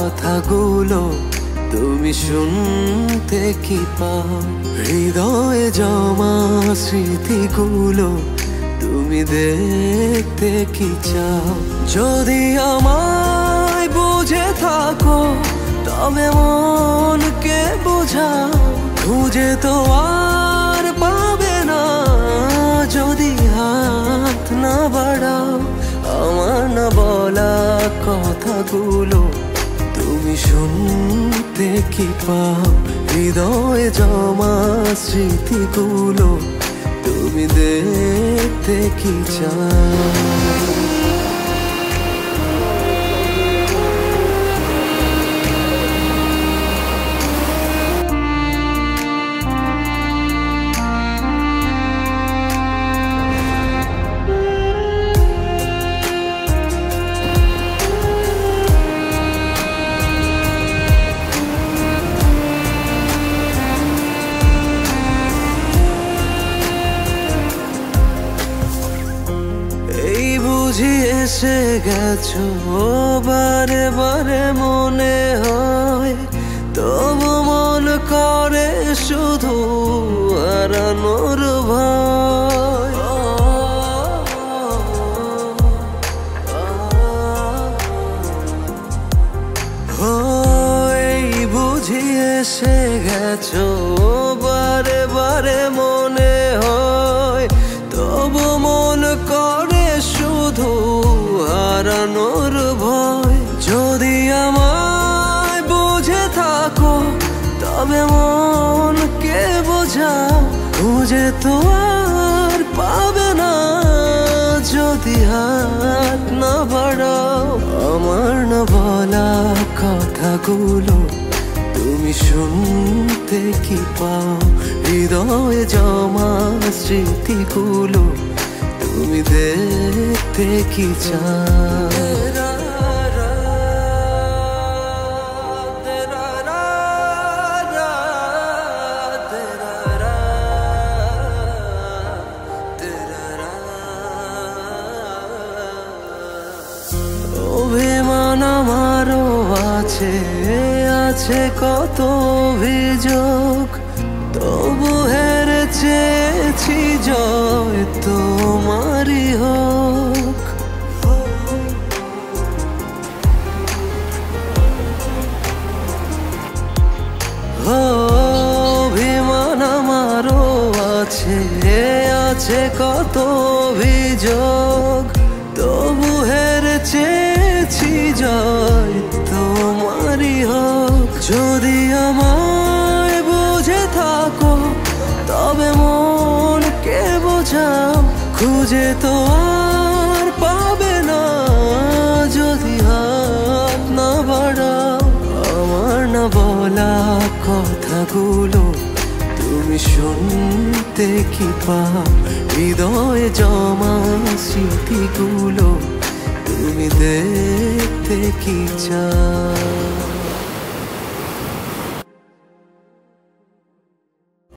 কথাগুলো তুমি শুনতে কি পাও? হৃদয়ে জমা স্মৃতিগুলো তুমি দেখতে কি চাও? যদি আমায় বুঝে থাকো তবে মনকে বোঝাও, খুঁজে তো আর পাবে না যদি হাত না বাড়াও। আমার না বলা কথাগুলো তুমি শুনতে কি পাও? হৃদয়ে জমা স্মৃতিগুলো তুমি দেখতে কি চাও? এসে গেছো বারে বারে মনে হয়, তবু মন করে শুধু হারানোর ভয়। এই বুঝি এসে গেছো বারে বারে মনে হয়, তবু মন করে শুধু হারানোর ভয়। যদি আমায় বুঝে থাকো তবে মনকে বোঝাও, খুঁজে তো আর পাবে না যদি হাত না বাড়াও। আমার না বলা কথাগুলো তুমি শুনতে কি পাও? হৃদয়ে জমা স্মৃতিগুলো তুমি দেখতে কি চাও? অভিমান আমারও আছে, আছে কত অভিযোগ, তবু হেরে চেয়েছি জয় তোমারই হোক। অভিমান আমারও আছে, আছে কত অভিযোগ, তবু হেরে চেয়েছি জয় তোমারই হোক। যদি আমায় বুঝে থাকো তবে মনকে বোঝাও, খুঁজে তো আর পাবে না যদি হাত না বাড়াও। আমার না বলা কথাগুলো তুমি শুনতে কি পাও? হৃদয়ে জমা স্মৃতিগুলো তুমি দেখতে কি চাও?